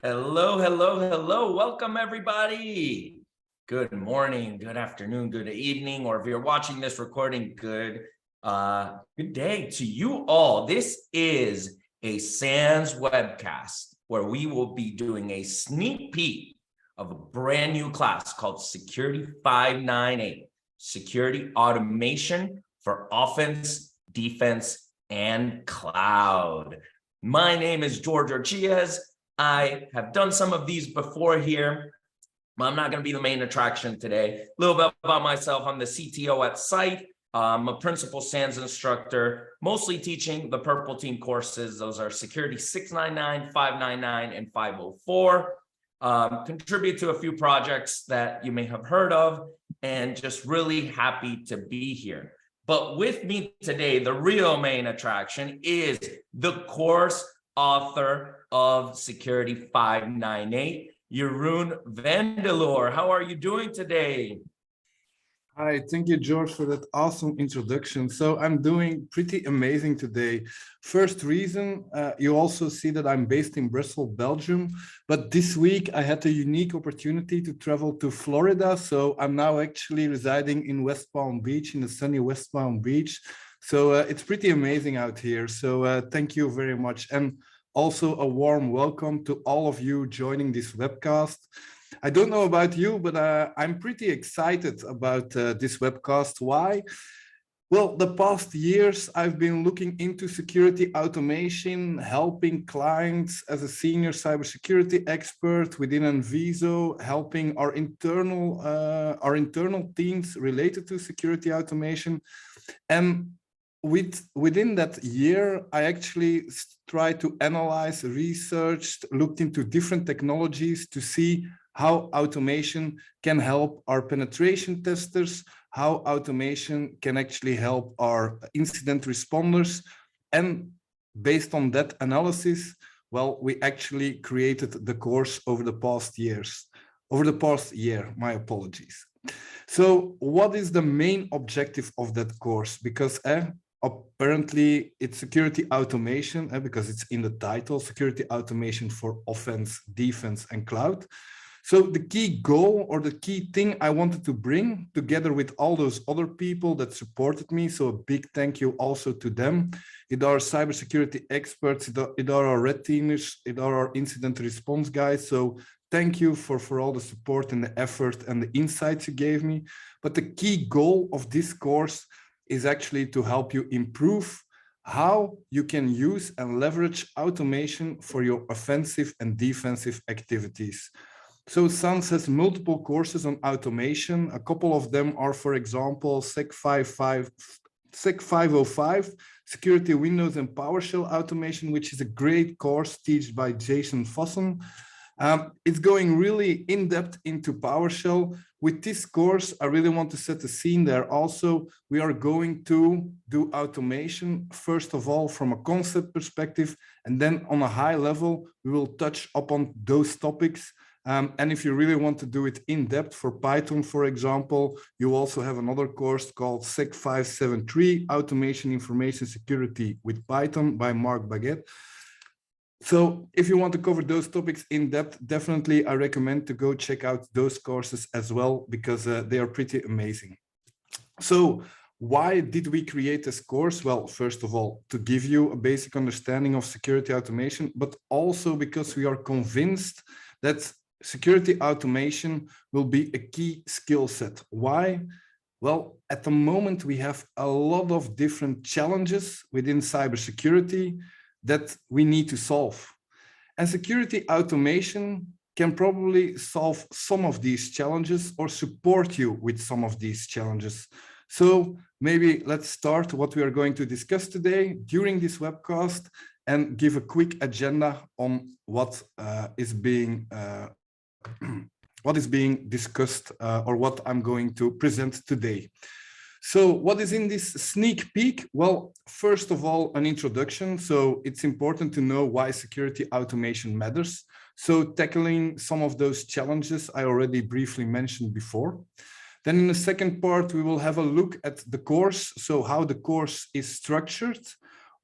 Hello, hello, hello. Welcome, everybody. Good morning, good afternoon, good evening, or if you're watching this recording, good day to you all. This is a SANS webcast where we will be doing a sneak peek of a brand new class called SEC598, Security Automation for Offense, Defense, and Cloud. My name is Jorge Orchilles. I have done some of these before here, but I'm not going to be the main attraction today. A little bit about myself. I'm the CTO at Site. I'm a principal SANS instructor, mostly teaching the Purple Team courses. Those are Security 699, 599, and 504. Contribute to a few projects that you may have heard of, and just really happy to be here. But with me today, the real main attraction is the course author of Security 598, Jeroen Vandeleur. How are you doing today? Hi, thank you, George, for that awesome introduction. So I'm doing pretty amazing today. First reason, you also see that I'm based in Brussels, Belgium, but this week I had a unique opportunity to travel to Florida. So I'm now actually residing in West Palm Beach, in the sunny West Palm Beach. So it's pretty amazing out here. So thank you very much. And also a warm welcome to all of you joining this webcast. I don't know about you, but I'm pretty excited about this webcast. Why? Well, the past years, I've been looking into security automation, helping clients as a senior cybersecurity expert within Enviso, helping our internal teams related to security automation. And within that year, I actually tried to analyze, researched, looked into different technologies to see how automation can help our penetration testers, how automation can actually help our incident responders. And based on that analysis, well, we actually created the course over the past year, my apologies. So what is the main objective of that course? Because apparently it's security automation, because it's in the title, security automation for offense, defense, and cloud. So the key goal or the key thing I wanted to bring together with all those other people that supported me, so a big thank you also to them. It are cybersecurity experts, it are our red teamers, it are our incident response guys. So thank you for all the support and the effort and the insights you gave me. But the key goal of this course is actually to help you improve how you can use and leverage automation for your offensive and defensive activities. So SANS has multiple courses on automation. A couple of them are, for example, SEC505, Security Windows and PowerShell Automation, which is a great course taught by Jason Fossen. It's going really in-depth into PowerShell. With this course, I really want to set the scene there. Also, we are going to do automation, first of all, from a concept perspective, and then on a high level, we will touch upon those topics. And if you really want to do it in depth for Python, for example, you also have another course called SEC573, Automation Information Security with Python by Mark Baguette. So if you want to cover those topics in depth, definitely I recommend to go check out those courses as well, because they are pretty amazing. So why did we create this course? Well, first of all, to give you a basic understanding of security automation, but also because we are convinced that security automation will be a key skill set. Why? Well, at the moment, we have a lot of different challenges within cybersecurity that we need to solve. And security automation can probably solve some of these challenges or support you with some of these challenges. So maybe let's start what we are going to discuss today during this webcast and give a quick agenda on what is being discussed or what I'm going to present today. So what is in this sneak peek? Well, first of all, an introduction. So it's important to know why security automation matters. So tackling some of those challenges I already briefly mentioned before. Then in the second part, we will have a look at the course. So how the course is structured,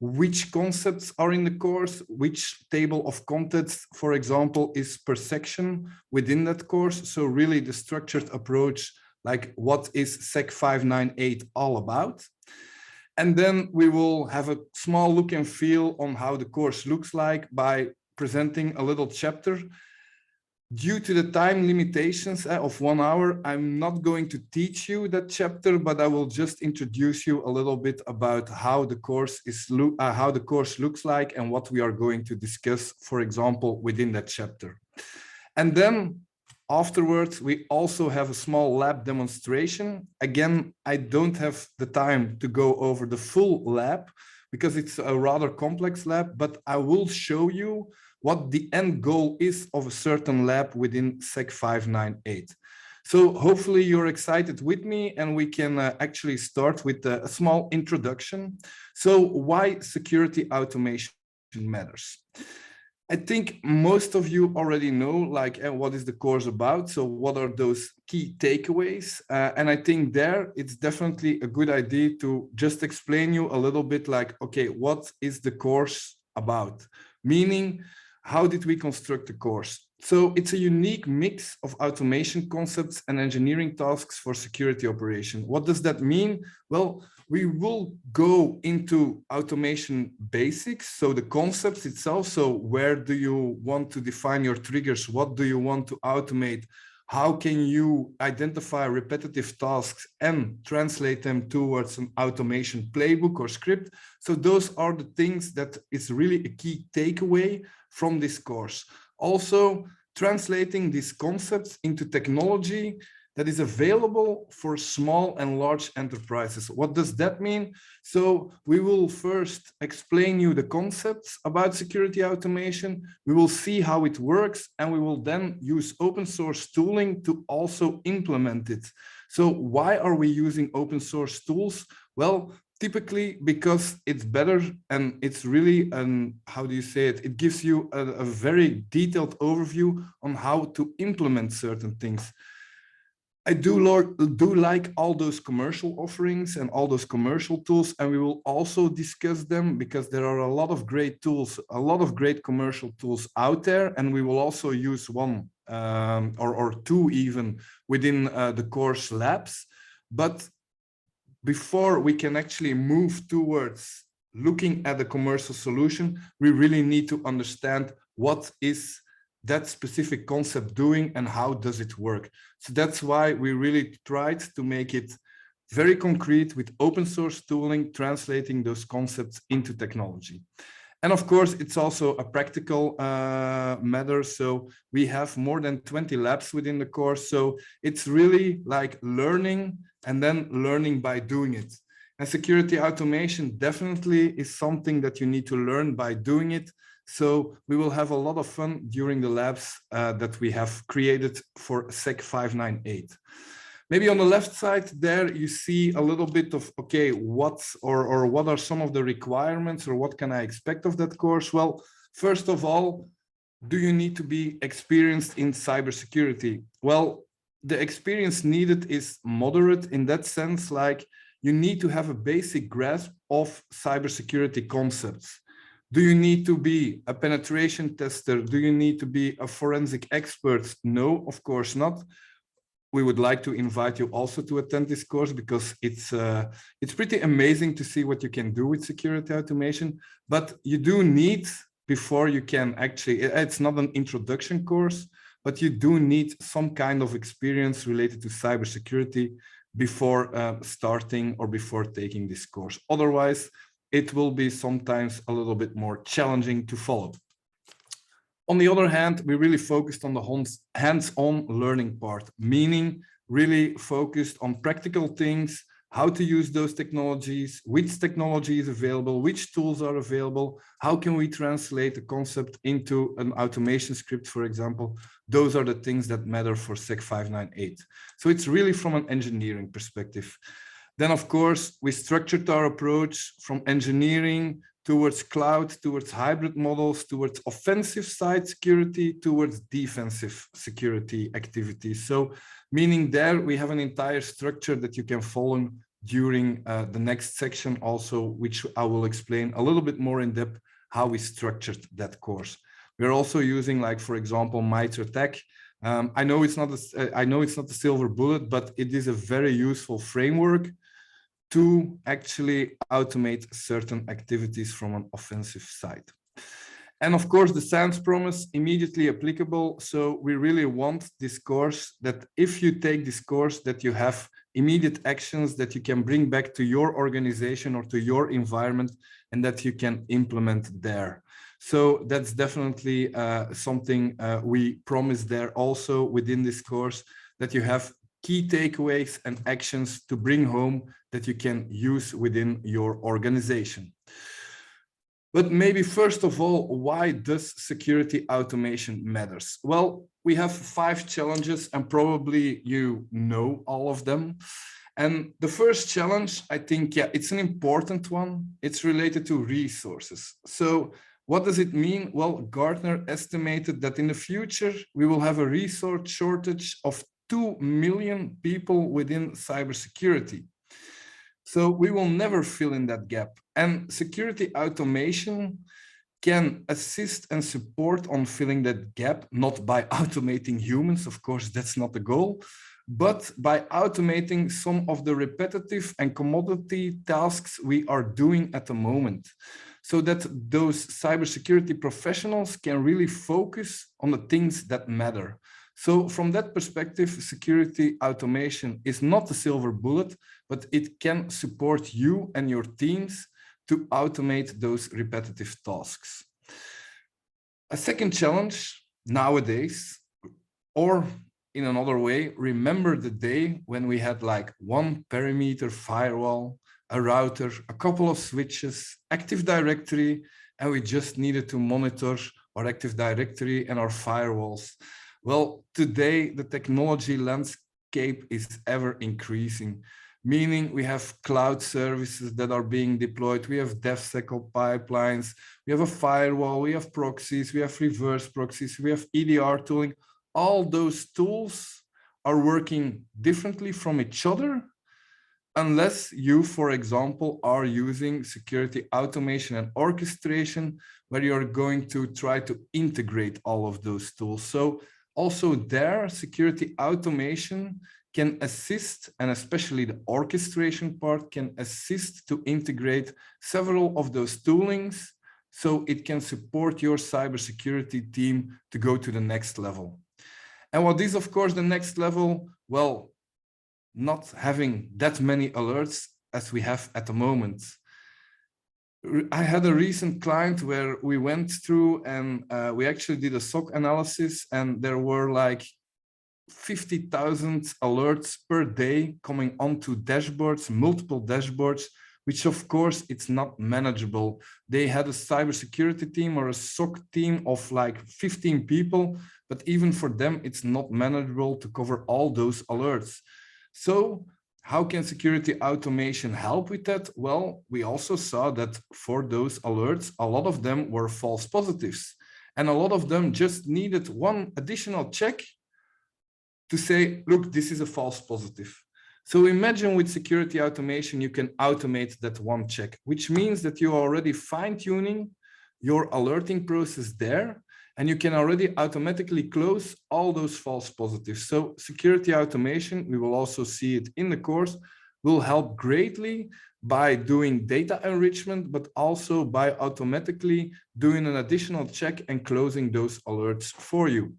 which concepts are in the course, which table of contents, for example, is per section within that course. So really the structured approach, like what is SEC598 all about? And then we will have a small look and feel on how the course looks like by presenting a little chapter. Due to the time limitations of 1 hour, I'm not going to teach you that chapter, but I will just introduce you a little bit about how the course looks like and what we are going to discuss, for example, within that chapter. And then afterwards, we also have a small lab demonstration. Again, I don't have the time to go over the full lab because it's a rather complex lab, but I will show you what the end goal is of a certain lab within SEC598. So hopefully you're excited with me and we can actually start with a small introduction. So why security automation matters? I think most of you already know like what is the course about. So what are those key takeaways? And I think there it's definitely a good idea to just explain you a little bit like, okay, what is the course about? Meaning, how did we construct the course? So it's a unique mix of automation concepts and engineering tasks for security operation. What does that mean? Well, we will go into automation basics. So the concepts itself. So where do you want to define your triggers? What do you want to automate? How can you identify repetitive tasks and translate them towards an automation playbook or script? So those are the things that is really a key takeaway from this course. Also, translating these concepts into technology that is available for small and large enterprises. What does that mean? So we will first explain you the concepts about security automation. We will see how it works, and we will then use open source tooling to also implement it. So why are we using open source tools? Well, typically because it's better and it's really how do you say it? It gives you a very detailed overview on how to implement certain things. I do like all those commercial offerings and all those commercial tools, and we will also discuss them because there are a lot of great tools, a lot of great commercial tools out there, and we will also use one or two even within the course labs. But before we can actually move towards looking at the commercial solution, we really need to understand what is that specific concept doing and how does it work. So that's why we really tried to make it very concrete with open source tooling, translating those concepts into technology. And of course, it's also a practical matter. So we have more than 20 labs within the course. So it's really like learning and then learning by doing it. And security automation definitely is something that you need to learn by doing it. So we will have a lot of fun during the labs that we have created for SEC598. Maybe on the left side there, you see a little bit of, okay, what are some of the requirements or what can I expect of that course? Well, first of all, do you need to be experienced in cybersecurity? Well, the experience needed is moderate in that sense, like you need to have a basic grasp of cybersecurity concepts. Do you need to be a penetration tester? Do you need to be a forensic expert? No, of course not. We would like to invite you also to attend this course because it's pretty amazing to see what you can do with security automation. But you do need, before you can actually, it's not an introduction course, but you do need some kind of experience related to cybersecurity before starting or before taking this course. Otherwise, it will be sometimes a little bit more challenging to follow. On the other hand, we really focused on the hands-on learning part, meaning really focused on practical things, how to use those technologies, which technology is available, which tools are available, how can we translate the concept into an automation script, for example. Those are the things that matter for SEC598. So it's really from an engineering perspective. Then, of course, we structured our approach from engineering towards cloud, towards hybrid models, towards offensive side security, towards defensive security activities. So meaning there we have an entire structure that you can follow during the next section also, which I will explain a little bit more in depth how we structured that course. We're also using, like, for example, MITRE Tech. I know it's not a silver bullet, but it is a very useful framework to actually automate certain activities from an offensive side. And of course, the science promise immediately applicable. So we really want this course that if you take this course, that you have immediate actions that you can bring back to your organization or to your environment and that you can implement there. So that's definitely something we promise there also within this course, that you have key takeaways and actions to bring home that you can use within your organization. But maybe first of all, why does security automation matters? Well, we have 5 challenges and probably you know all of them. And the first challenge, I think, yeah, it's an important one. It's related to resources. So what does it mean? Well, Gartner estimated that in the future, we will have a resource shortage of 2 million people within cybersecurity. So we will never fill in that gap. And security automation can assist and support on filling that gap, not by automating humans, of course, that's not the goal, but by automating some of the repetitive and commodity tasks we are doing at the moment, so that those cybersecurity professionals can really focus on the things that matter. So from that perspective, security automation is not a silver bullet, but it can support you and your teams to automate those repetitive tasks. A second challenge nowadays, or in another way, remember the day when we had like 1 perimeter firewall, a router, a couple of switches, Active Directory, and we just needed to monitor our Active Directory and our firewalls. Well, today the technology landscape is ever increasing, meaning we have cloud services that are being deployed, we have DevSecOps pipelines, we have a firewall, we have proxies, we have reverse proxies, we have EDR tooling. All those tools are working differently from each other, unless you, for example, are using security automation and orchestration, where you're going to try to integrate all of those tools. So also there, security automation can assist, and especially the orchestration part can assist to integrate several of those toolings, so it can support your cybersecurity team to go to the next level. And what is, of course, the next level? Well, not having that many alerts as we have at the moment. I had a recent client where we went through and we actually did a SOC analysis, and there were like 50,000 alerts per day coming onto dashboards, multiple dashboards, which of course it's not manageable. They had a cybersecurity team or a SOC team of like 15 people, but even for them, it's not manageable to cover all those alerts. So how can security automation help with that? Well, we also saw that for those alerts, a lot of them were false positives, and a lot of them just needed one additional check to say, look, this is a false positive. So imagine with security automation, you can automate that one check, which means that you're already fine-tuning your alerting process there, and you can already automatically close all those false positives. So security automation, we will also see it in the course, will help greatly by doing data enrichment, but also by automatically doing an additional check and closing those alerts for you.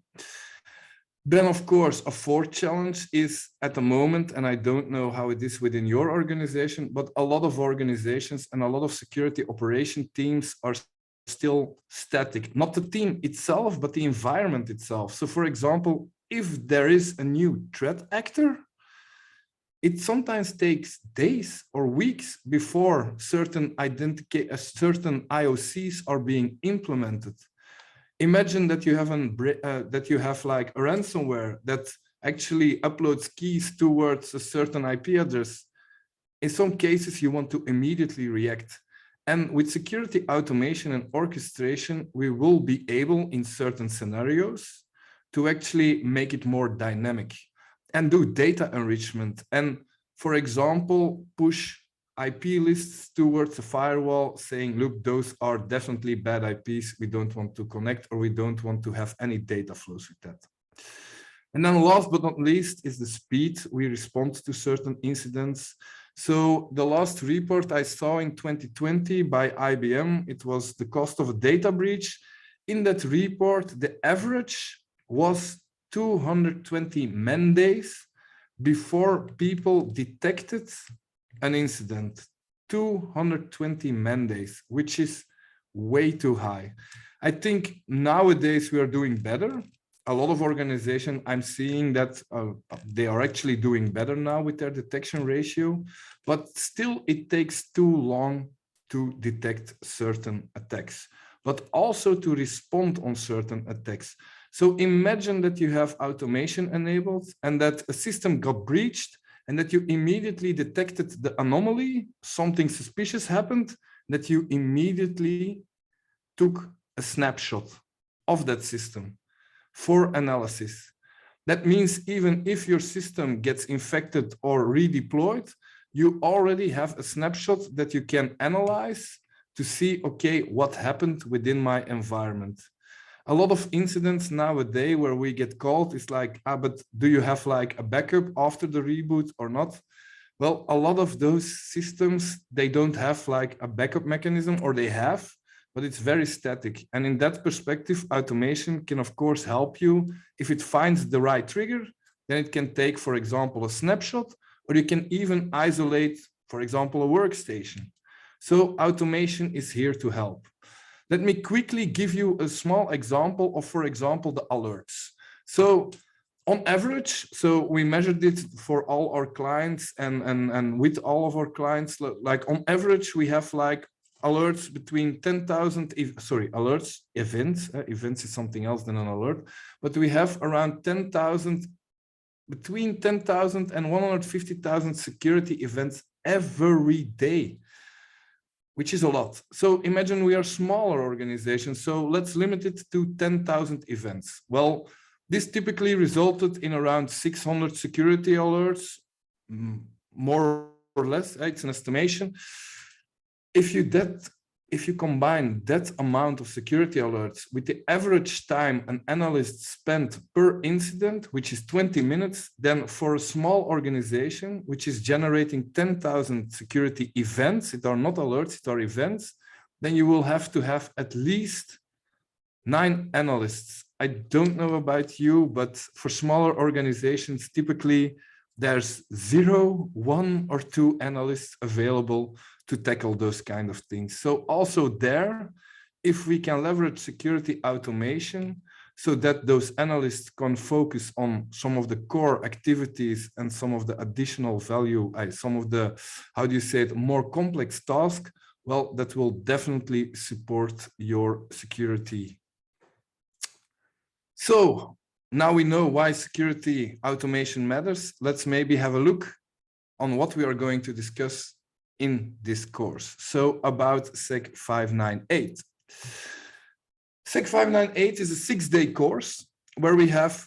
Then, of course, a 4th challenge is at the moment, and I don't know how it is within your organization, but a lot of organizations and a lot of security operation teams are still static. Not the team itself, but the environment itself. So, for example, if there is a new threat actor, it sometimes takes days or weeks before certain IOCs are being implemented. Imagine that you have like a ransomware that actually uploads keys towards a certain IP address. In some cases, you want to immediately react. And with security automation and orchestration, we will be able in certain scenarios to actually make it more dynamic and do data enrichment. And for example, push IP lists towards a firewall saying, look, those are definitely bad IPs. We don't want to connect, or we don't want to have any data flows with that. And then last but not least is the speed we respond to certain incidents. So the last report I saw in 2020 by IBM, it was the cost of a data breach. In that report, the average was 220 man days before people detected an incident. 220 man days, which is way too high. I think nowadays we are doing better. A lot of organizations, I'm seeing that they are actually doing better now with their detection ratio, but still it takes too long to detect certain attacks, but also to respond on certain attacks. So imagine that you have automation enabled and that a system got breached and that you immediately detected the anomaly, something suspicious happened, that you immediately took a snapshot of that system for analysis. That means even if your system gets infected or redeployed, you already have a snapshot that you can analyze to see, okay, what happened within my environment. A lot of incidents nowadays where we get called is like, but do you have like a backup after the reboot or not? Well, a lot of those systems, they don't have like a backup mechanism, or they have, but it's very static. And in that perspective, automation can, of course, help you. If it finds the right trigger, then it can take, for example, a snapshot, or you can even isolate, for example, a workstation. So automation is here to help. Let me quickly give you a small example of, for example, the alerts. So on average, so we measured it for all our clients and with all of our clients, like on average, we have like alerts between 10,000, alerts, events. Events is something else than an alert, but we have around 10,000, between 10,000 and 150,000 security events every day, which is a lot. So imagine we are smaller organizations, so let's limit it to 10,000 events. Well, this typically resulted in around 600 security alerts, more or less, it's an estimation. If you combine that amount of security alerts with the average time an analyst spent per incident, which is 20 minutes, then for a small organization, which is generating 10,000 security events, it are not alerts, it are events, then you will have to have at least 9 analysts. I don't know about you, but for smaller organizations, typically there's 0, 1 or 2 analysts available to tackle those kind of things. So also there, if we can leverage security automation so that those analysts can focus on some of the core activities and some of the additional value, some of the, how do you say it, more complex tasks, well, that will definitely support your security. So now we know why security automation matters. Let's maybe have a look on what we are going to discuss in this course. So about SEC598. SEC598 is a 6-day course where we have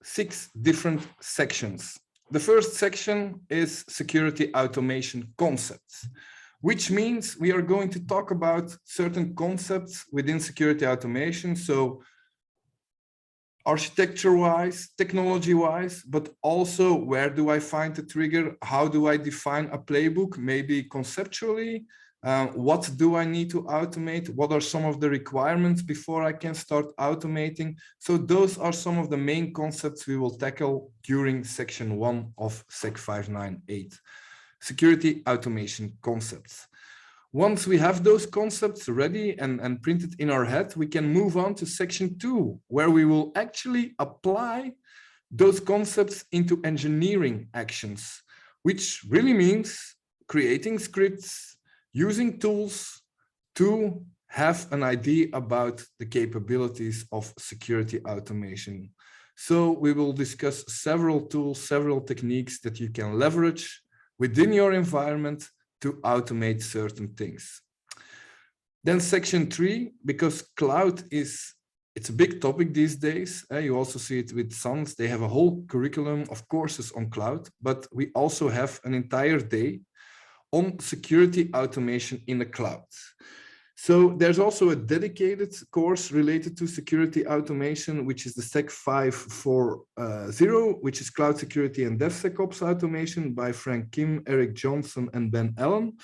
6 different sections. The first section is security automation concepts, which means we are going to talk about certain concepts within security automation. So architecture-wise, technology-wise, but also where do I find the trigger? How do I define a playbook? Maybe conceptually, what do I need to automate? What are some of the requirements before I can start automating? So those are some of the main concepts we will tackle during section 1 of SEC598, security automation concepts. Once we have those concepts ready and printed in our head, we can move on to section 2, where we will actually apply those concepts into engineering actions, which really means creating scripts, using tools to have an idea about the capabilities of security automation. So we will discuss several tools, several techniques that you can leverage within your environment to automate certain things. Then section 3, because cloud is It's a big topic these days. You also see it with SANS. They have a whole curriculum of courses on cloud, but we also have an entire day on security automation in the cloud. So there's also a dedicated course related to security automation, which is the SEC598, which is Cloud Security and DevSecOps Automation by Frank Kim, Eric Johnson, and Ben Allen.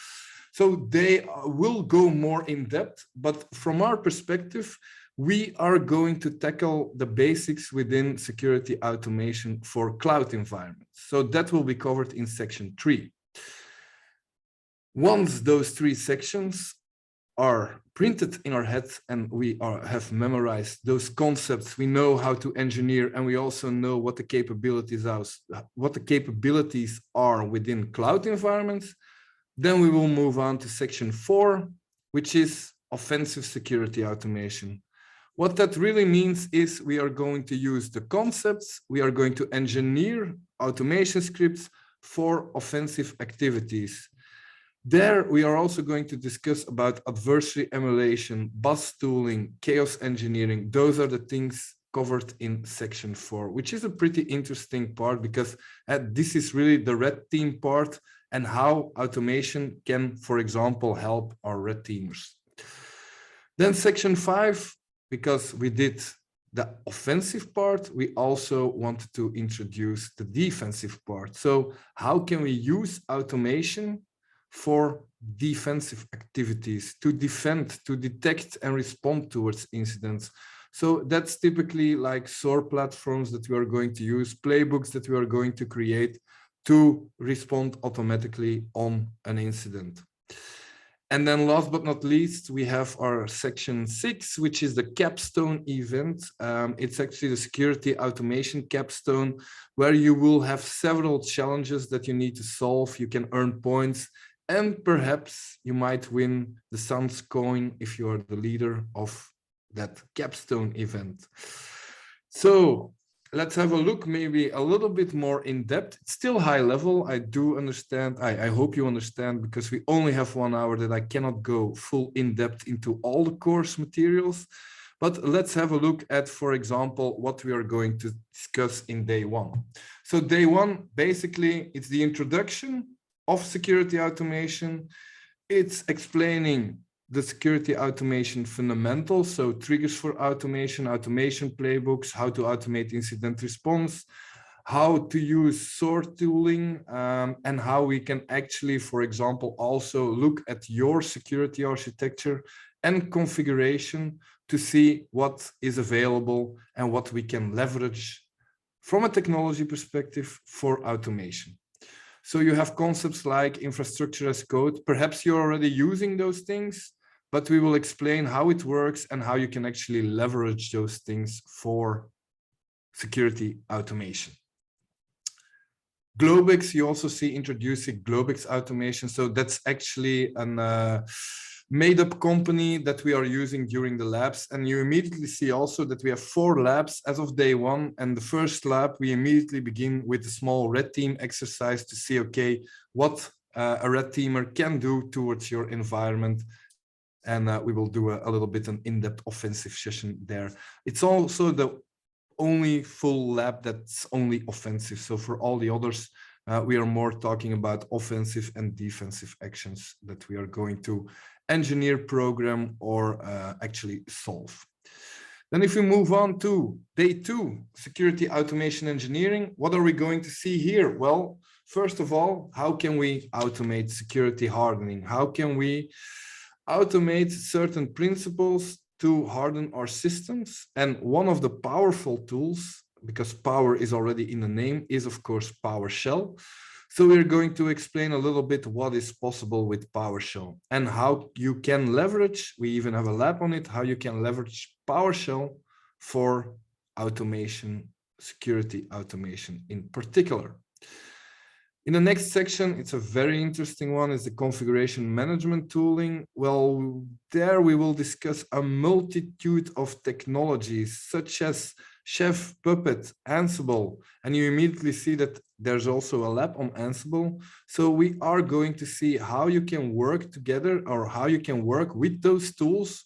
So they will go more in depth, but from our perspective, we are going to tackle the basics within security automation for cloud environments. So that will be covered in section 3. Once those 3 sections are printed in our heads and we have memorized those concepts, we know how to engineer, and we also know what the capabilities are within cloud environments, then we will move on to section 4, which is offensive security automation. What that really means is we are going to use the concepts, we are going to engineer automation scripts for offensive activities. There, we are also going to discuss about adversary emulation, bus tooling, chaos engineering. Those are the things covered in section 4, which is a pretty interesting part because this is really the red team part and how automation can, for example, help our red teamers. Then section 5, because we did the offensive part, we also wanted to introduce the defensive part. So how can we use automation for defensive activities, to defend, to detect and respond towards incidents? So that's typically like SOAR platforms that we are going to use, playbooks that we are going to create to respond automatically on an incident. And then last but not least, we have our section 6, which is the capstone event. It's actually the security automation capstone, where you will have several challenges that you need to solve. You can earn points, and perhaps you might win the SANS coin if you are the leader of that capstone event. So let's have a look, maybe a little bit more in depth. It's still high level. I do understand. I hope you understand, because we only have 1 hour, that I cannot go full in depth into all the course materials. But let's have a look at, for example, what we are going to discuss in day 1. So day 1, basically, it's the introduction of security automation. It's explaining the security automation fundamentals, so triggers for automation, automation playbooks, how to automate incident response, how to use SOAR tooling, and how we can actually, for example, also look at your security architecture and configuration to see what is available and what we can leverage from a technology perspective for automation. So you have concepts like infrastructure as code. Perhaps you're already using those things, but we will explain how it works and how you can actually leverage those things for security automation. Globex, you also see introducing Globex automation. So that's actually a made-up company that we are using during the labs. And you immediately see also that we have 4 labs as of day 1. And the first lab, we immediately begin with a small red team exercise to see, okay, what a red teamer can do towards your environment. And we will do a little bit an in-depth offensive session there. It's also the only full lab that's only offensive. So for all the others, we are more talking about offensive and defensive actions that we are going to engineer, program, or actually solve. Then if we move on to day 2, security automation engineering, what are we going to see here? Well, first of all, how can we automate security hardening? How can we automate certain principles to harden our systems? And one of the powerful tools, because power is already in the name, is of course PowerShell. So we're going to explain a little bit what is possible with PowerShell and how you can leverage, we even have a lab on it, how you can leverage PowerShell for automation, security automation in particular. In the next section, it's a very interesting one, is the configuration management tooling. Well, there we will discuss a multitude of technologies such as Chef, Puppet, Ansible, and you immediately see that there's also a lab on Ansible. So we are going to see how you can work together or how you can work with those tools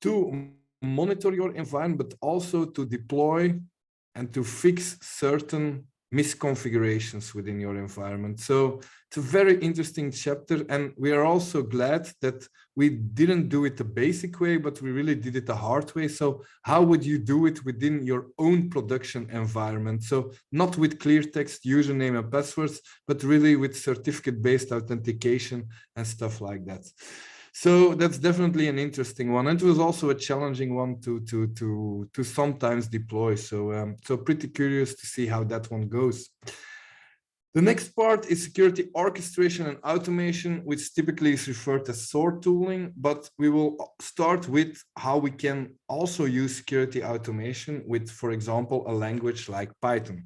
to monitor your environment, but also to deploy and to fix certain misconfigurations within your environment. So it's a very interesting chapter, and we are also glad that we didn't do it the basic way, but we really did it the hard way. So how would you do it within your own production environment? So not with clear text, username and passwords, but really with certificate-based authentication and stuff like that. So that's definitely an interesting one. And it was also a challenging one to sometimes deploy. So, so pretty curious to see how that one goes. The next part is security orchestration and automation, which typically is referred as SOAR tooling, but we will start with how we can also use security automation with, for example, a language like Python.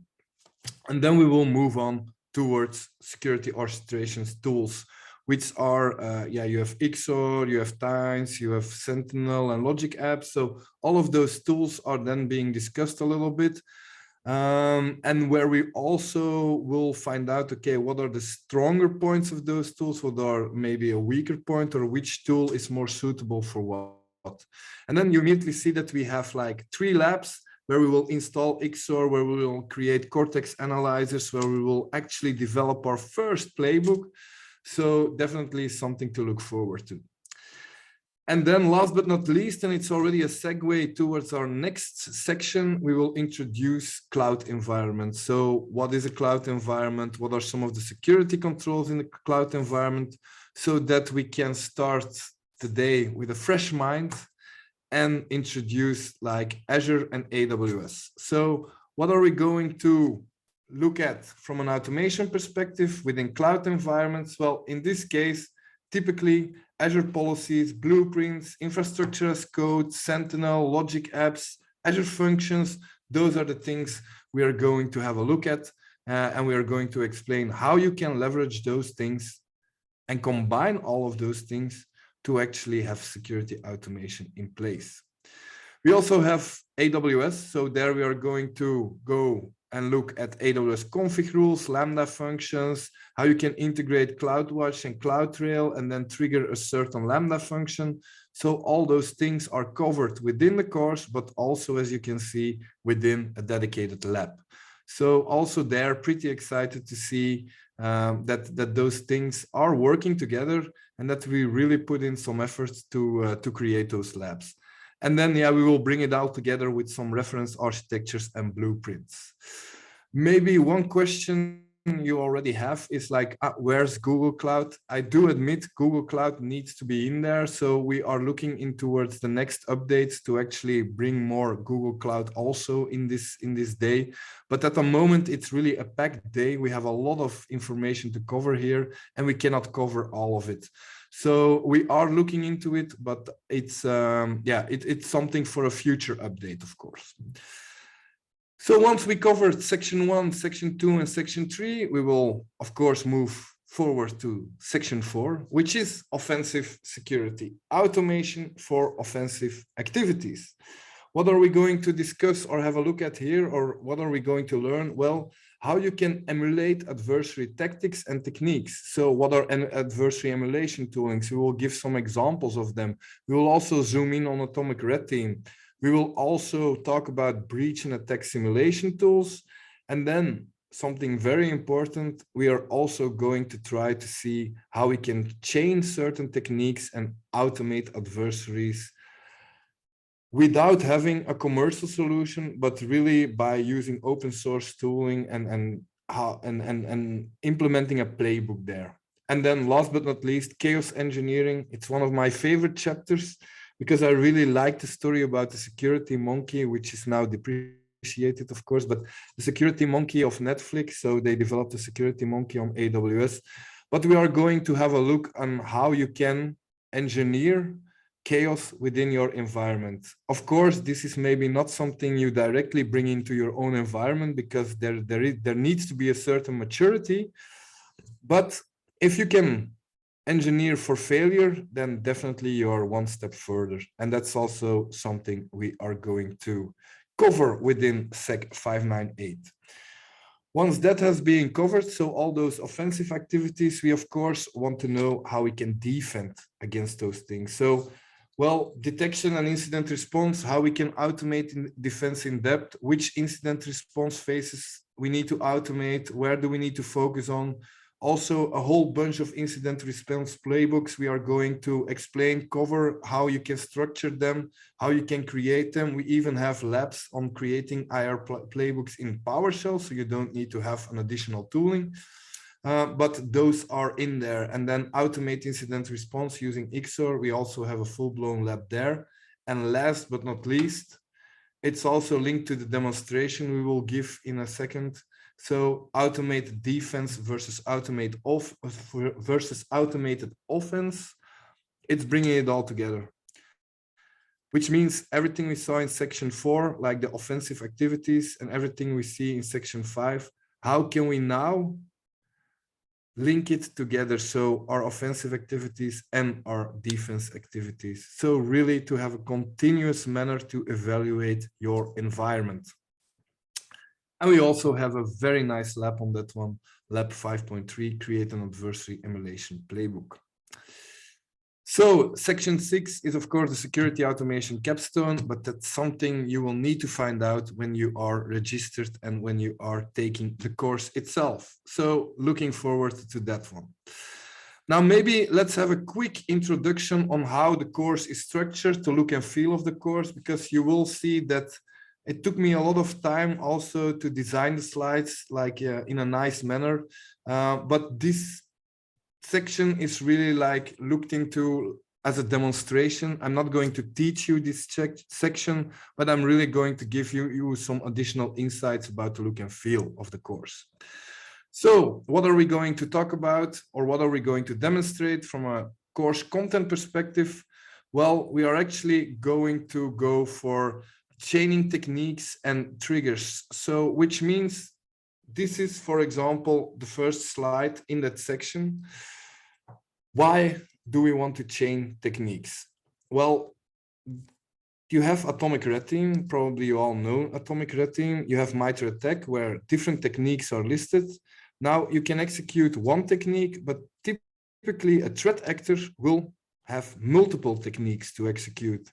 And then we will move on towards security orchestration tools, which are, you have XOR, you have Tines, you have Sentinel and Logic apps. So all of those tools are then being discussed a little bit. And where we also will find out, okay, what are the stronger points of those tools? What are maybe a weaker point, or which tool is more suitable for what? And then you immediately see that we have like 3 labs where we will install XOR, where we will create Cortex analyzers, where we will actually develop our first playbook. So definitely something to look forward to. And then last but not least, and it's already a segue towards our next section, we will introduce cloud environments. So what is a cloud environment? What are some of the security controls in the cloud environment, so that we can start today with a fresh mind and introduce like Azure and AWS. So what are we going to look at from an automation perspective within cloud environments? Well, in this case, typically Azure policies, blueprints, infrastructure as code, Sentinel, Logic apps, Azure functions, those are the things we are going to have a look at, and we are going to explain how you can leverage those things and combine all of those things to actually have security automation in place. We also have AWS, so there we are going to go and look at AWS config rules, Lambda functions, how you can integrate CloudWatch and CloudTrail and then trigger a certain Lambda function. So all those things are covered within the course, but also, as you can see, within a dedicated lab. So also there, pretty excited to see that those things are working together and that we really put in some efforts to create those labs. And then, yeah, we will bring it all together with some reference architectures and blueprints. Maybe one question you already have is like, where's Google Cloud? I do admit Google Cloud needs to be in there. So we are looking in towards the next updates to actually bring more Google Cloud also in this day. But at the moment, it's really a packed day. We have a lot of information to cover here, and we cannot cover all of it. So we are looking into it, but it's it's something for a future update, of course. So once we covered section 1, section 2, and section 3, we will, of course, move forward to section 4, which is offensive security, automation for offensive activities. What are we going to discuss or have a look at here, or what are we going to learn? Well, how you can emulate adversary tactics and techniques. So what are adversary emulation toolings? We will give some examples of them. We will also zoom in on Atomic Red Team. We will also talk about breach and attack simulation tools. And then something very important, we are also going to try to see how we can change certain techniques and automate adversaries without having a commercial solution, but really by using open source tooling and implementing a playbook there. And then last but not least, chaos engineering. It's one of my favorite chapters because I really like the story about the security monkey, which is now depreciated, of course, but the security monkey of Netflix. So they developed a security monkey on AWS. But we are going to have a look on how you can engineer chaos within your environment. Of course, this is maybe not something you directly bring into your own environment because there needs to be a certain maturity. But if you can engineer for failure, then definitely you are one step further. And that's also something we are going to cover within SEC598. Once that has been covered, so all those offensive activities, we of course want to know how we can defend against those things. So Well, detection and incident response, how we can automate defense in depth, which incident response phases we need to automate, where do we need to focus on. Also, a whole bunch of incident response playbooks we are going to explain, cover how you can structure them, how you can create them. We even have labs on creating IR playbooks in PowerShell, so you don't need to have an additional tooling. But those are in there. And then automate incident response using XOR. We also have a full-blown lab there. And last but not least, it's also linked to the demonstration we will give in a second. So automated defense versus automated offense. It's bringing it all together, which means everything we saw in section 4, like the offensive activities, and everything we see in section 5, how can we now link it together, so our offensive activities and our defense activities. So really to have a continuous manner to evaluate your environment. And we also have a very nice lab on that one, lab 5.3, create an adversary emulation playbook. So section 6 is of course the security automation capstone, but that's something you will need to find out when you are registered and when you are taking the course itself. So looking forward to that one. Now maybe let's have a quick introduction on how the course is structured, to look and feel of the course, because you will see that it took me a lot of time also to design the slides like in a nice manner, but this section is really like looked into as a demonstration. I'm not going to teach you this section, but I'm really going to give you some additional insights about the look and feel of the course. So what are we going to talk about, or what are we going to demonstrate from a course content perspective? Well, we are actually going to go for chaining techniques and triggers. So which means this is, for example, the first slide in that section. Why do we want to chain techniques? Well, you have atomic red team. Probably you all know atomic red team. You have MITRE attack where different techniques are listed. Now you can execute one technique, but typically a threat actor will have multiple techniques to execute.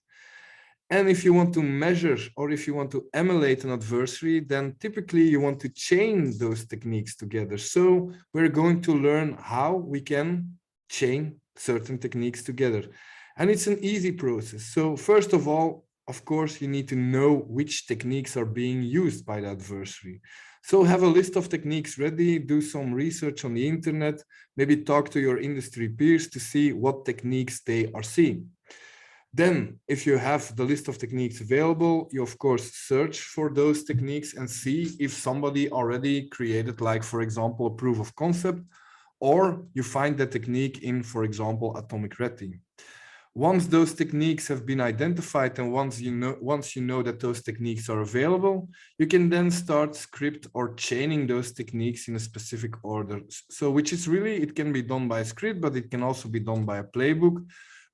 And if you want to measure, or if you want to emulate an adversary, then typically you want to chain those techniques together. So we're going to learn how we can chain certain techniques together. And it's an easy process. So first of all, of course, you need to know which techniques are being used by the adversary. So have a list of techniques ready, do some research on the internet, maybe talk to your industry peers to see what techniques they are seeing. Then, if you have the list of techniques available, you of course search for those techniques and see if somebody already created, like, for example, a proof of concept, or you find that technique in, for example, atomic red team. Once those techniques have been identified and once you know that those techniques are available, you can then start script or chaining those techniques in a specific order. So which is really, it can be done by a script, but it can also be done by a playbook.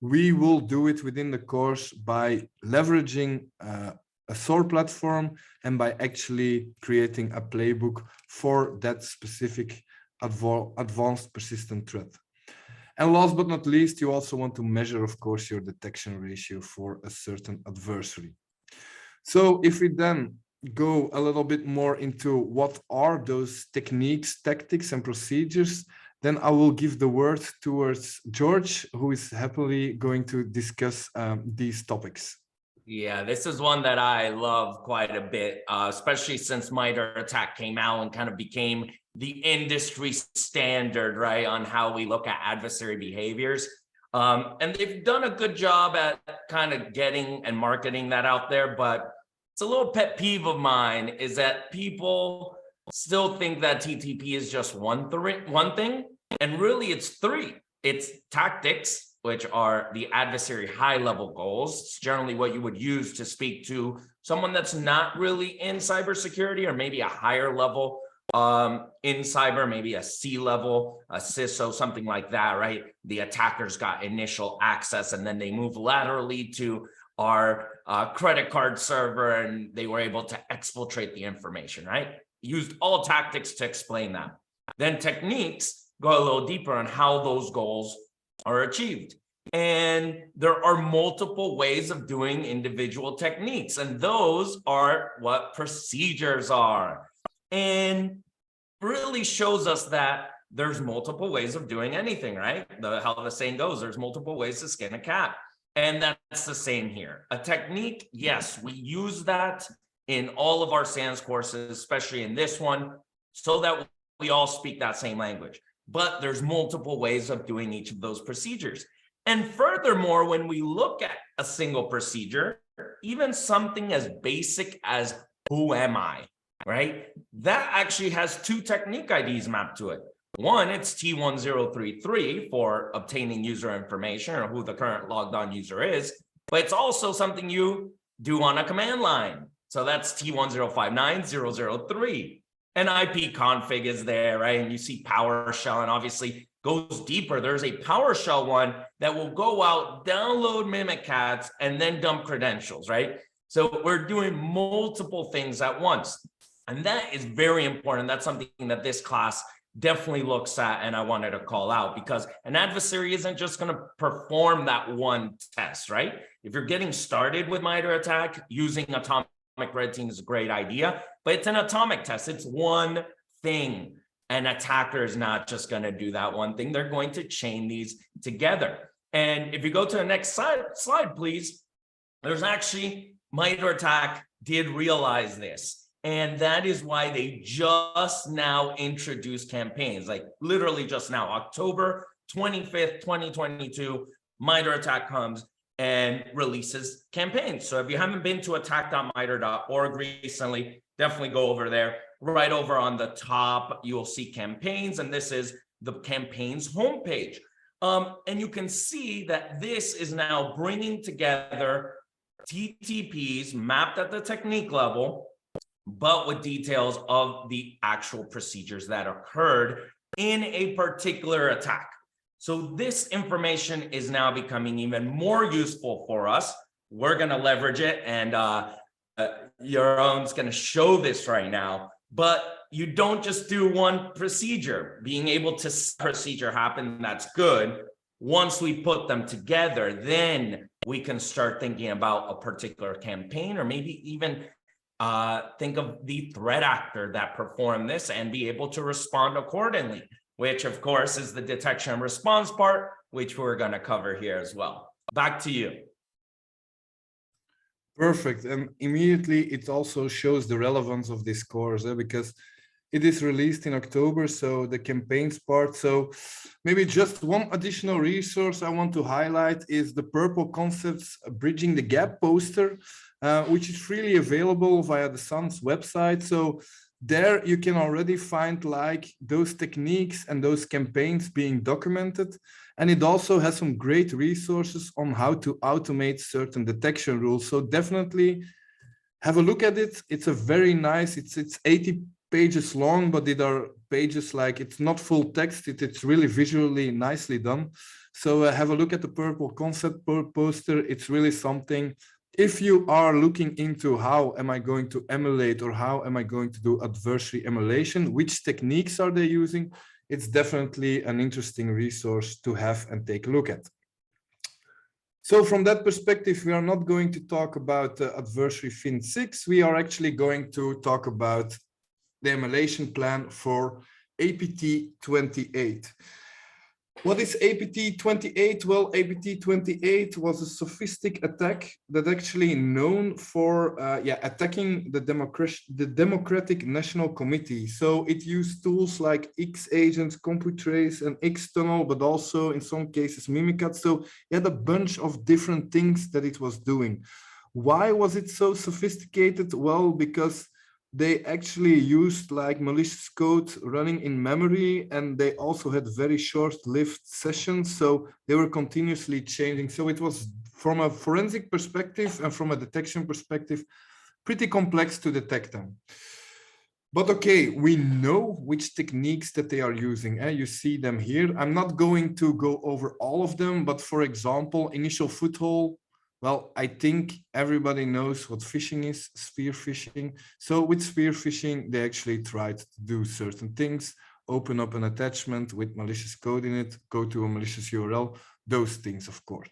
We will do it within the course by leveraging a SOAR platform and by actually creating a playbook for that specific advanced persistent threat. And last but not least, you also want to measure, of course, your detection ratio for a certain adversary. So if we then go a little bit more into what are those techniques, tactics, and procedures, then I will give the word towards George, who is happily going to discuss these topics. Yeah, this is one that I love quite a bit, especially since MITRE attack came out and kind of became the industry standard, right, on how we look at adversary behaviors. And they've done a good job at kind of getting and marketing that out there, but it's a little pet peeve of mine is that people still think that TTP is just one thing, and really it's three. It's tactics, which are the adversary high-level goals. It's generally what you would use to speak to someone that's not really in cybersecurity, or maybe a higher level in cyber, maybe a C-level, a CISO, something like that, right? The attackers got initial access and then they move laterally to our credit card server and they were able to exfiltrate the information, right? Used all tactics to explain that. Then techniques go a little deeper on how those goals are achieved. And there are multiple ways of doing individual techniques, and those are what procedures are. And really shows us that there's multiple ways of doing anything, right? How the saying goes, there's multiple ways to skin a cat. And that's the same here. A technique, yes, we use that in all of our SANS courses, especially in this one, so that we all speak that same language. But there's multiple ways of doing each of those procedures. And furthermore, when we look at a single procedure, even something as basic as who am I, right? That actually has two technique IDs mapped to it. One, it's T1033 for obtaining user information or who the current logged on user is, but it's also something you do on a command line. So that's T1059003. And IP config is there, right? And you see PowerShell, and obviously goes deeper. There's a PowerShell one that will go out, download Mimikatz, and then dump credentials, right? So we're doing multiple things at once. And that is very important. That's something that this class definitely looks at, and I wanted to call out, because an adversary isn't just going to perform that one test, right? If you're getting started with MITRE attack, using atomic red team is a great idea, but it's an atomic test. It's one thing. An attacker is not just going to do that one thing. They're going to chain these together. And if you go to the next slide, please, there's actually MITRE attack did realize this. And that is why they just now introduced campaigns, like literally just now, October 25th, 2022, MITRE attack comes and releases campaigns. So if you haven't been to attack.mitre.org recently, definitely go over there. Right over on the top, you will see campaigns, and this is the campaigns homepage. And you can see that this is now bringing together TTPs mapped at the technique level, but with details of the actual procedures that occurred in a particular attack. So this information is now becoming even more useful for us. We're going to leverage it, and Jeroen's going to show this right now. But you don't just do one procedure. Being able to see a procedure happen, that's good. Once we put them together, then we can start thinking about a particular campaign, or maybe even think of the threat actor that performed this and be able to respond accordingly, which of course is the detection and response part, which we're going to cover here as well. Back to you. Perfect. And immediately it also shows the relevance of this course, because it is released in October, so the campaigns part. So maybe just one additional resource I want to highlight is the Purple Concepts Bridging the Gap poster, which is freely available via the SANS website. So there you can already find like those techniques and those campaigns being documented. And it also has some great resources on how to automate certain detection rules. So definitely have a look at it. It's a very nice, it's 80 pages long, but it are pages like, it's not full text, it's really visually nicely done. So have a look at the Purple Concept poster. It's really something. If you are looking into how am I going to emulate, or how am I going to do adversary emulation, which techniques are they using, it's definitely an interesting resource to have and take a look at. So from that perspective, we are not going to talk about adversary Fin6. We are actually going to talk about the emulation plan for APT28. What is APT28? Well, APT28 was a sophisticated attack that actually known for attacking the Democratic National Committee. So it used tools like X-Agents, CompuTrace, and X-Tunnel, but also in some cases Mimikatz. So it had a bunch of different things that it was doing. Why was it so sophisticated? Well, because they actually used like malicious code running in memory, and they also had very short-lived sessions, so they were continuously changing. So it was, from a forensic perspective and from a detection perspective, pretty complex to detect them. But okay, we know which techniques that they are using. You see them here. I'm not going to go over all of them, but for example, initial foothold. Well, I think everybody knows what phishing is, spear phishing. So with spear phishing, they actually tried to do certain things, open up an attachment with malicious code in it, go to a malicious URL, those things, of course.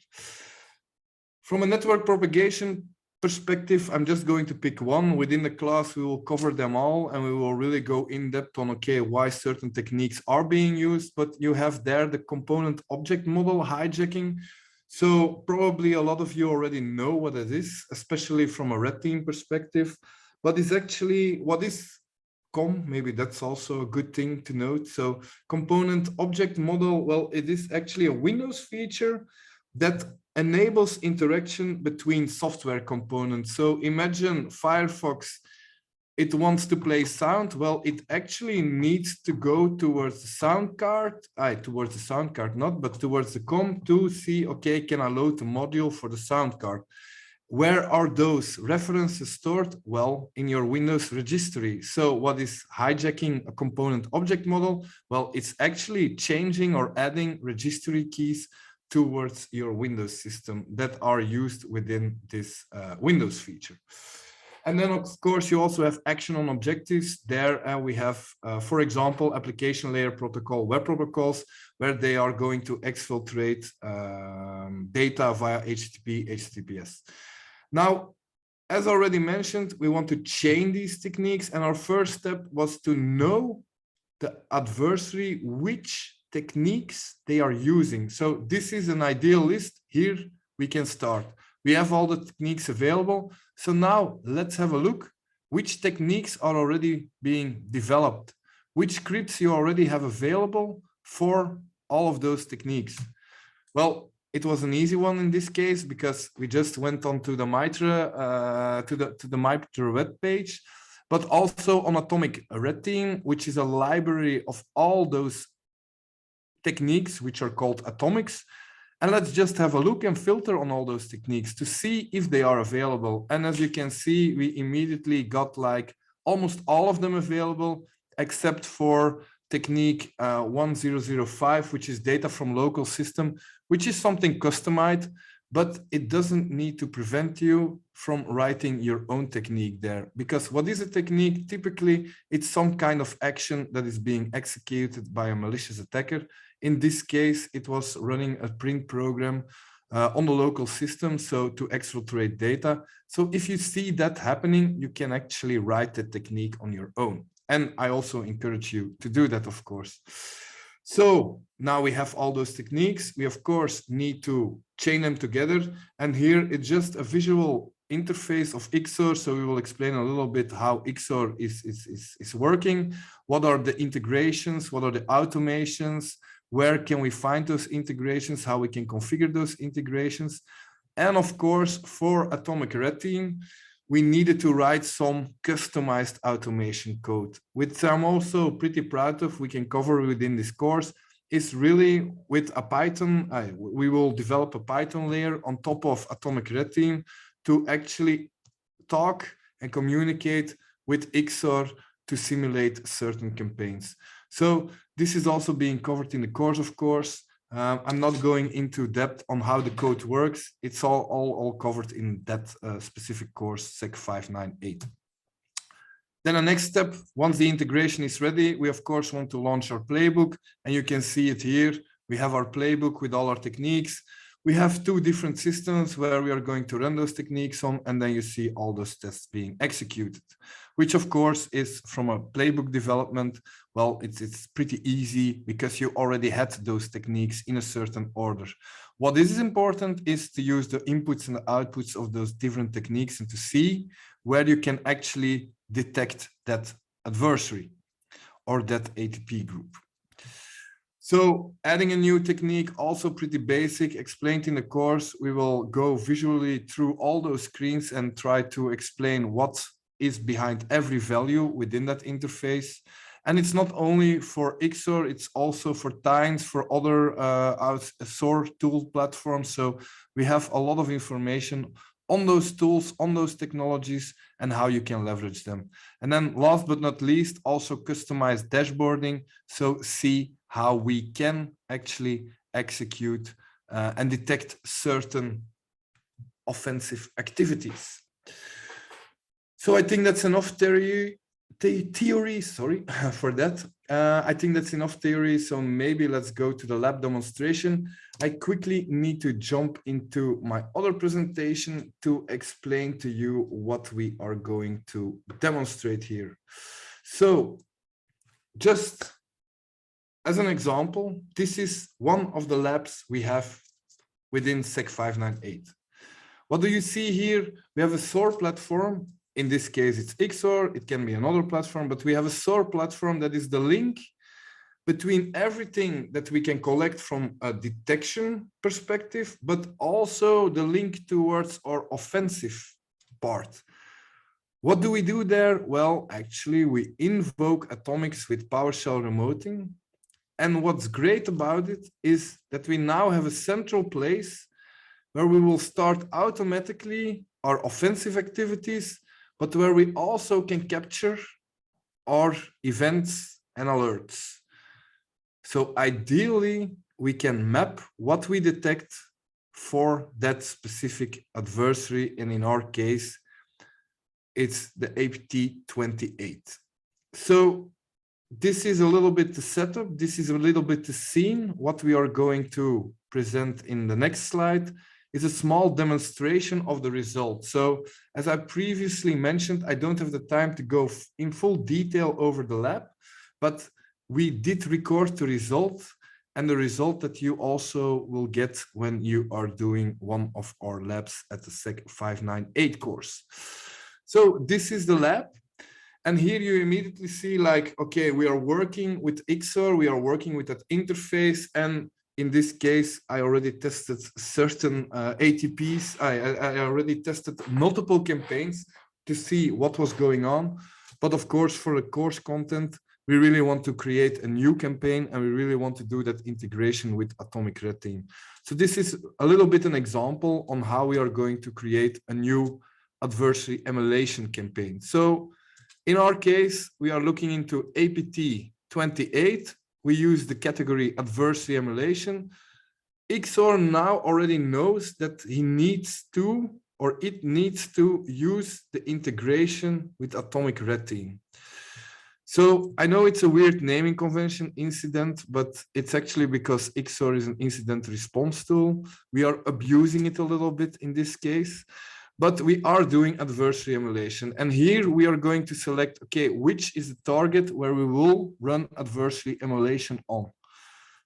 From a network propagation perspective, I'm just going to pick one. Within the class, we will cover them all, and we will really go in depth on, okay, why certain techniques are being used. But you have there the component object model hijacking. So probably a lot of you already know what it is, especially from a red team perspective. But it's actually, what is COM? Maybe that's also a good thing to note. So component object model, well, it is actually a Windows feature that enables interaction between software components. So imagine Firefox, it wants to play sound. Well, it actually needs to go towards the sound card, towards the sound card, not, but towards the COM to see, okay, can I load the module for the sound card? Where are those references stored? Well, in your Windows registry. So what is hijacking a component object model? Well, it's actually changing or adding registry keys towards your Windows system that are used within this Windows feature. And then, of course, you also have action on objectives. There we have, for example, application layer protocol, web protocols, where they are going to exfiltrate data via HTTP, HTTPS. Now, as already mentioned, we want to chain these techniques. And our first step was to know the adversary, which techniques they are using. So this is an ideal list. Here we can start. We have all the techniques available. So now let's have a look. Which techniques are already being developed? Which scripts you already have available for all of those techniques? Well, it was an easy one in this case because we just went on to the MITRE, to the MITRE web page, but also on Atomic Red Team, which is a library of all those techniques, which are called atomics. And let's just have a look and filter on all those techniques to see if they are available. And as you can see, we immediately got like almost all of them available, except for technique 1005, which is data from local system, which is something customized, but it doesn't need to prevent you from writing your own technique there. Because what is a technique? Typically, it's some kind of action that is being executed by a malicious attacker. In this case, it was running a print program on the local system, so to exfiltrate data. So if you see that happening, you can actually write the technique on your own. And I also encourage you to do that, of course. So now we have all those techniques. We, of course, need to chain them together. And here it's just a visual interface of XOR. So we will explain a little bit how XOR is working. What are the integrations? What are the automations? Where can we find those integrations? How we can configure those integrations? And of course, for Atomic Red Team, we needed to write some customized automation code, which I'm also pretty proud of. We can cover within this course. Is really with a Python. We will develop a Python layer on top of Atomic Red Team to actually talk and communicate with XOR to simulate certain campaigns. So this is also being covered in the course, of course. I'm not going into depth on how the code works. It's all covered in that specific course, SEC598. Then the next step, once the integration is ready, we of course want to launch our playbook, and you can see it here. We have our playbook with all our techniques. We have two different systems where we are going to run those techniques on, and then you see all those tests being executed, which of course is from a playbook development. Well, it's pretty easy because you already had those techniques in a certain order. What is important is to use the inputs and the outputs of those different techniques and to see where you can actually detect that adversary or that ATP group. So adding a new technique, also pretty basic, explained in the course. We will go visually through all those screens and try to explain what is behind every value within that interface. And it's not only for XOR, it's also for Tines, for other SOR tool platforms. So we have a lot of information on those tools, on those technologies, and how you can leverage them. And then last but not least, also customized dashboarding. So see how we can actually execute and detect certain offensive activities. So I think that's enough theory, sorry for that. I think that's enough theory. So maybe let's go to the lab demonstration. I quickly need to jump into my other presentation to explain to you what we are going to demonstrate here. So just as an example, this is one of the labs we have within SEC598. What do you see here? We have a SOAR platform. In this case, it's XOR. It can be another platform, but we have a SOAR platform that is the link between everything that we can collect from a detection perspective, but also the link towards our offensive part. What do we do there? Well, actually, we invoke atomics with PowerShell remoting. And what's great about it is that we now have a central place where we will start automatically our offensive activities, but where we also can capture our events and alerts. So ideally, we can map what we detect for that specific adversary. And in our case, it's the APT28. So this is a little bit the setup. This is a little bit the scene. What we are going to present in the next slide is a small demonstration of the result. So as I previously mentioned, I don't have the time to go in full detail over the lab, but we did record the result, and the result that you also will get when you are doing one of our labs at the SEC598 course. So this is the lab. And here you immediately see like, okay, we are working with XOR, we are working with that interface. And in this case, I already tested certain ATPs. I already tested multiple campaigns to see what was going on. But of course, for the course content, we really want to create a new campaign, and we really want to do that integration with Atomic Red Team. So this is a little bit an example on how we are going to create a new adversary emulation campaign. So in our case, we are looking into APT28. We use the category adversary emulation. XOR now already knows that he needs to, or it needs to use the integration with Atomic Red Team. So I know it's a weird naming convention, incident, but it's actually because XOR is an incident response tool. We are abusing it a little bit in this case, but we are doing adversary emulation. And here we are going to select, okay, which is the target where we will run adversary emulation on.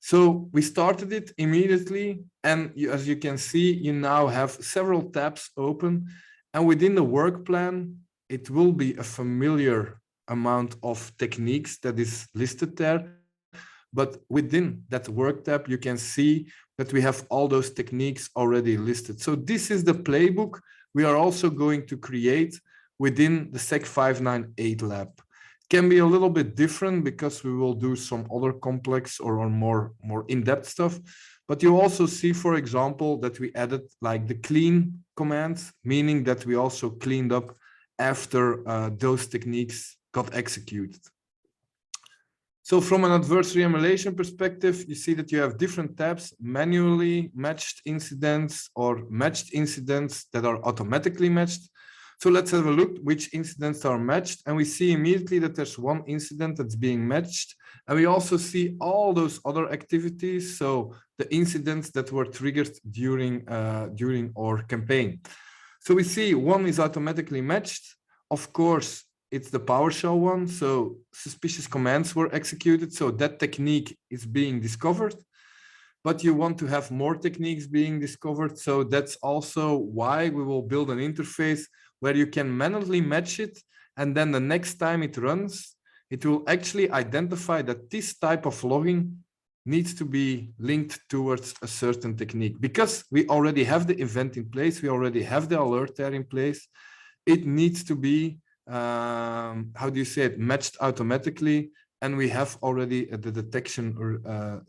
So we started it immediately. And as you can see, you now have several tabs open. And within the work plan, it will be a familiar amount of techniques that is listed there. But within that work tab, you can see that we have all those techniques already listed. So this is the playbook we are also going to create within the SEC598 lab. It can be a little bit different because we will do some other complex or more in-depth stuff. But you also see, for example, that we added like the clean commands, meaning that we also cleaned up after those techniques got executed. So from an adversary emulation perspective, you see that you have different tabs: manually matched incidents or matched incidents that are automatically matched. So let's have a look which incidents are matched. And we see immediately that there's one incident that's being matched. And we also see all those other activities. So the incidents that were triggered during our campaign. So we see one is automatically matched. Of course, it's the PowerShell one. So suspicious commands were executed. So that technique is being discovered. But you want to have more techniques being discovered. So that's also why we will build an interface where you can manually match it. And then the next time it runs, it will actually identify that this type of logging needs to be linked towards a certain technique. Because we already have the event in place, we already have the alert there in place, it needs to be how do you say it, matched automatically, and we have already the detection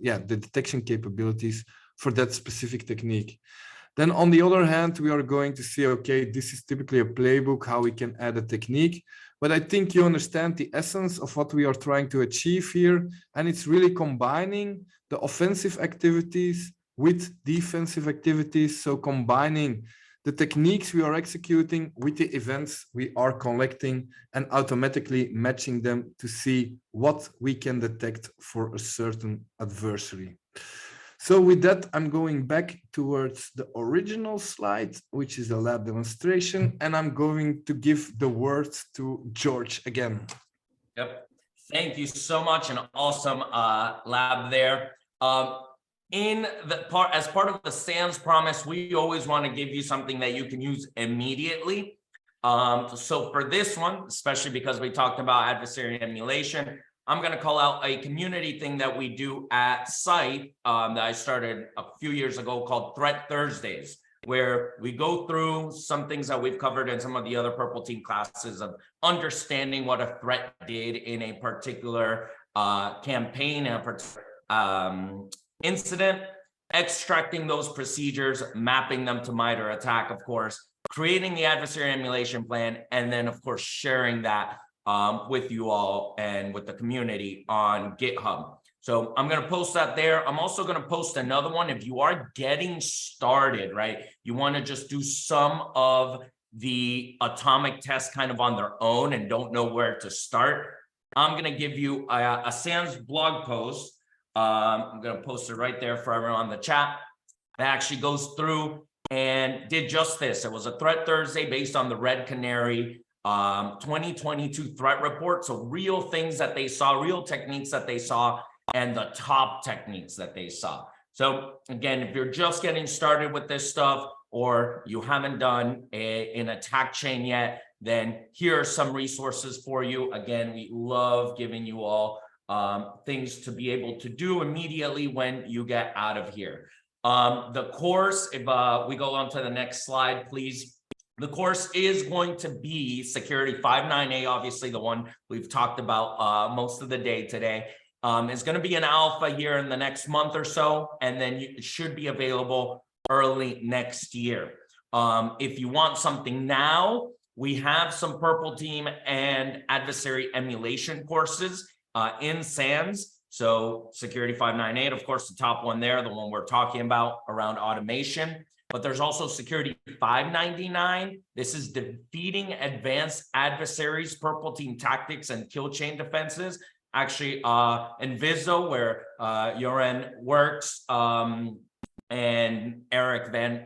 the detection capabilities for that specific technique. Then on the other hand, we are going to see, okay, this is typically a playbook, how we can add a technique, but I think you understand the essence of what we are trying to achieve here, and it's really combining the offensive activities with defensive activities. So combining the techniques we are executing with the events we are collecting, and automatically matching them to see what we can detect for a certain adversary. So with that, I'm going back towards the original slide, which is a lab demonstration, and I'm going to give the word to George again. Yep. Thank you so much. An awesome lab there. In the part, as part of the SANS promise, we always want to give you something that you can use immediately. So for this one, especially because we talked about adversary emulation, I'm going to call out a community thing that we do at site that I started a few years ago called Threat Thursdays, where we go through some things that we've covered in some of the other Purple Team classes of understanding what a threat did in a particular campaign, a particular incident, extracting those procedures, mapping them to MITRE attack, of course, creating the adversary emulation plan, and then, of course, sharing that with you all and with the community on GitHub. So I'm going to post that there. I'm also going to post another one. If you are getting started, right, you want to just do some of the atomic tests kind of on their own and don't know where to start, I'm going to give you a SANS blog post. I'm going to post it right there for everyone in the chat. It actually goes through and did just this. It was a Threat Thursday based on the Red Canary 2022 threat report. So real things that they saw, real techniques that they saw, and the top techniques that they saw. So again, if you're just getting started with this stuff, or you haven't done an attack chain yet, then here are some resources for you. Again, we love giving you all things to be able to do immediately when you get out of here. The course, if we go on to the next slide, please. The course is going to be Security 598, obviously the one we've talked about most of the day today. Is going to be an alpha here in the next month or so, and then it should be available early next year. If you want something now, we have some Purple Team and adversary emulation courses in SANS. So Security 598, of course, the top one there, the one we're talking about around automation. But there's also Security 599. This is defeating advanced adversaries, Purple Team tactics, and kill chain defenses. Actually, in Viso, where Jeroen works, and Eric Van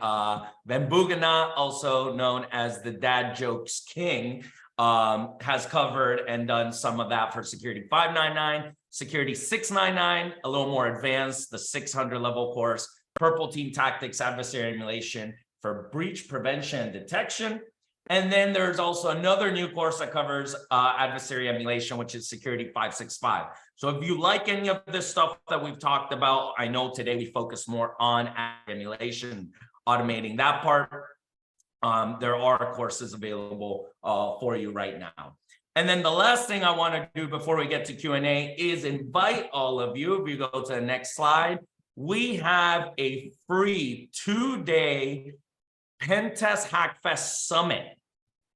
Boegena, also known as the Dad Jokes King, has covered and done some of that for Security 599. Security 699, a little more advanced, the 600 level course, Purple Team Tactics, Adversary Emulation for breach prevention and detection. And then there's also another new course that covers adversary emulation, which is Security 565. So if you like any of this stuff that we've talked about, I know today we focus more on emulation, automating that part. There are courses available for you right now. And then the last thing I want to do before we get to Q&A is invite all of you, if you go to the next slide, we have a free 2-day Pentest Hackfest Summit.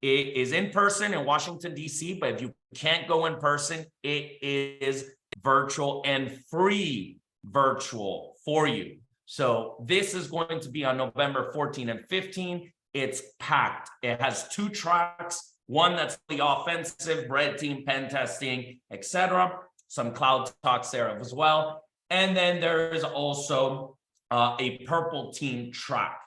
It is in person in Washington, D.C., but if you can't go in person, it is virtual and free virtual for you. So this is going to be on November 14 and 15. It's packed. It has 2 tracks, one that's the offensive, red team, pen testing, etc. Some cloud talks there as well. And then there is also a Purple Team track.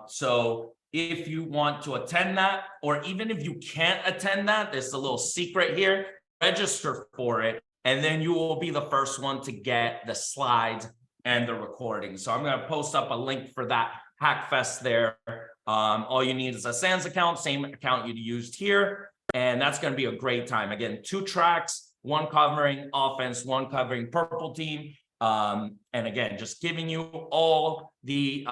So if you want to attend that, or even if you can't attend that, there's a little secret here, register for it, and then you will be the first one to get the slides and the recording. So I'm going to post up a link for that Hackfest there. All you need is a SANS account, same account you used here, and that's going to be a great time. Again, 2 tracks, one covering offense, one covering Purple Team. And again, just giving you all the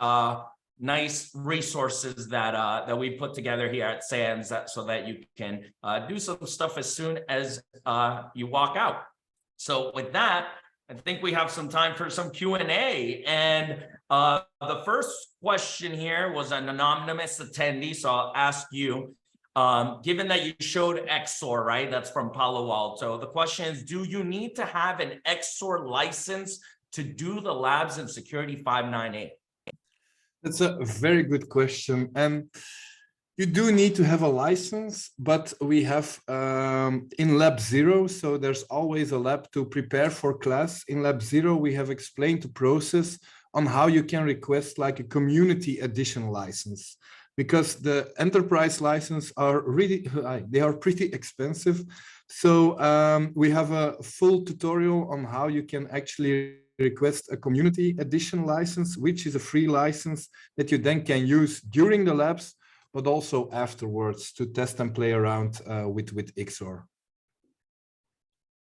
nice resources that we put together here at SANS so that you can do some stuff as soon as you walk out. So with that, I think we have some time for some Q&A. And the first question here was an anonymous attendee, so I'll ask you, given that you showed XOR, right? That's from Palo Alto. The question is, do you need to have an XOR license to do the labs in Security 598? That's a very good question. And you do need to have a license, but we have in Lab Zero, so there's always a lab to prepare for class. In Lab Zero, we have explained the process on how you can request like a community edition license, because the enterprise license are really, they are pretty expensive. So we have a full tutorial on how you can actually request a community edition license, which is a free license that you then can use during the labs, but also afterwards to test and play around with XOR.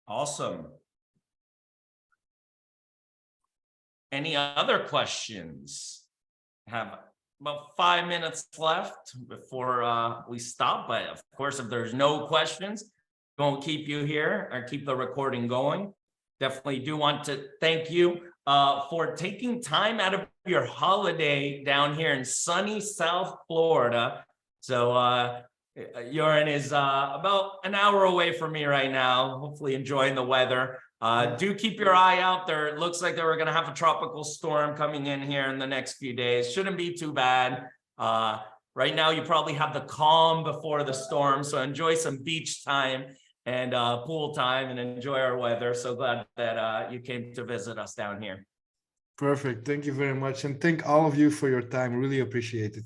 Awesome. Any other questions? Have about 5 minutes left before we stop, but of course, if there's no questions, won't keep you here or keep the recording going. Definitely do want to thank you for taking time out of your holiday down here in sunny South Florida. So Jeroen is about an hour away from me right now, hopefully enjoying the weather. Do keep your eye out there. It looks like they were going to have a tropical storm coming in here in the next few days. Shouldn't be too bad. Right now, you probably have the calm before the storm. So enjoy some beach time and pool time and enjoy our weather. So glad that you came to visit us down here. Perfect. Thank you very much. And thank all of you for your time. Really appreciate it.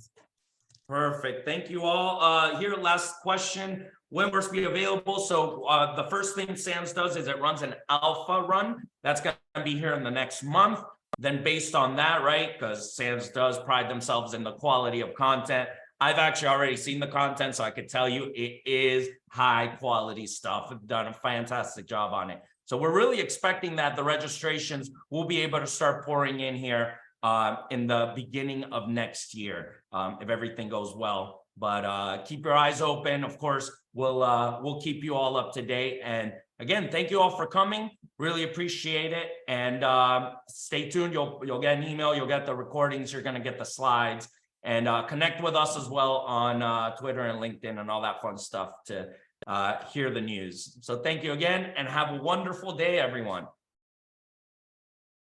Perfect. Thank you all. Here, last question. When will it be available? So the first thing SANS does is it runs an alpha run. That's going to be here in the next month. Then based on that, right, because SANS does pride themselves in the quality of content. I've actually already seen the content, so I could tell you it is high quality stuff. I've done a fantastic job on it. So we're really expecting that the registrations will be able to start pouring in here in the beginning of next year, if everything goes well. But keep your eyes open. Of course, we'll keep you all up to date. And again, thank you all for coming. Really appreciate it. And stay tuned. You'll get an email. You'll get the recordings. You're going to get the slides. And connect with us as well on Twitter and LinkedIn and all that fun stuff to hear the news. So thank you again and have a wonderful day, everyone.